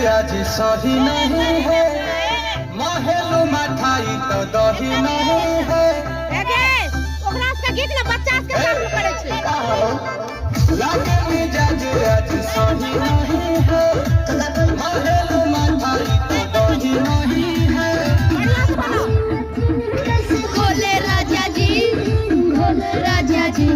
आज सही नहीं है, महलू मठाई तो दही नहीं है। ओकरा से गीत ना बच्चा के साथ करे छै। लागे मिजाज आज सही नहीं है, महलू मठाई तो दही नहीं है। भोले राजा जी, भोले राजा जी।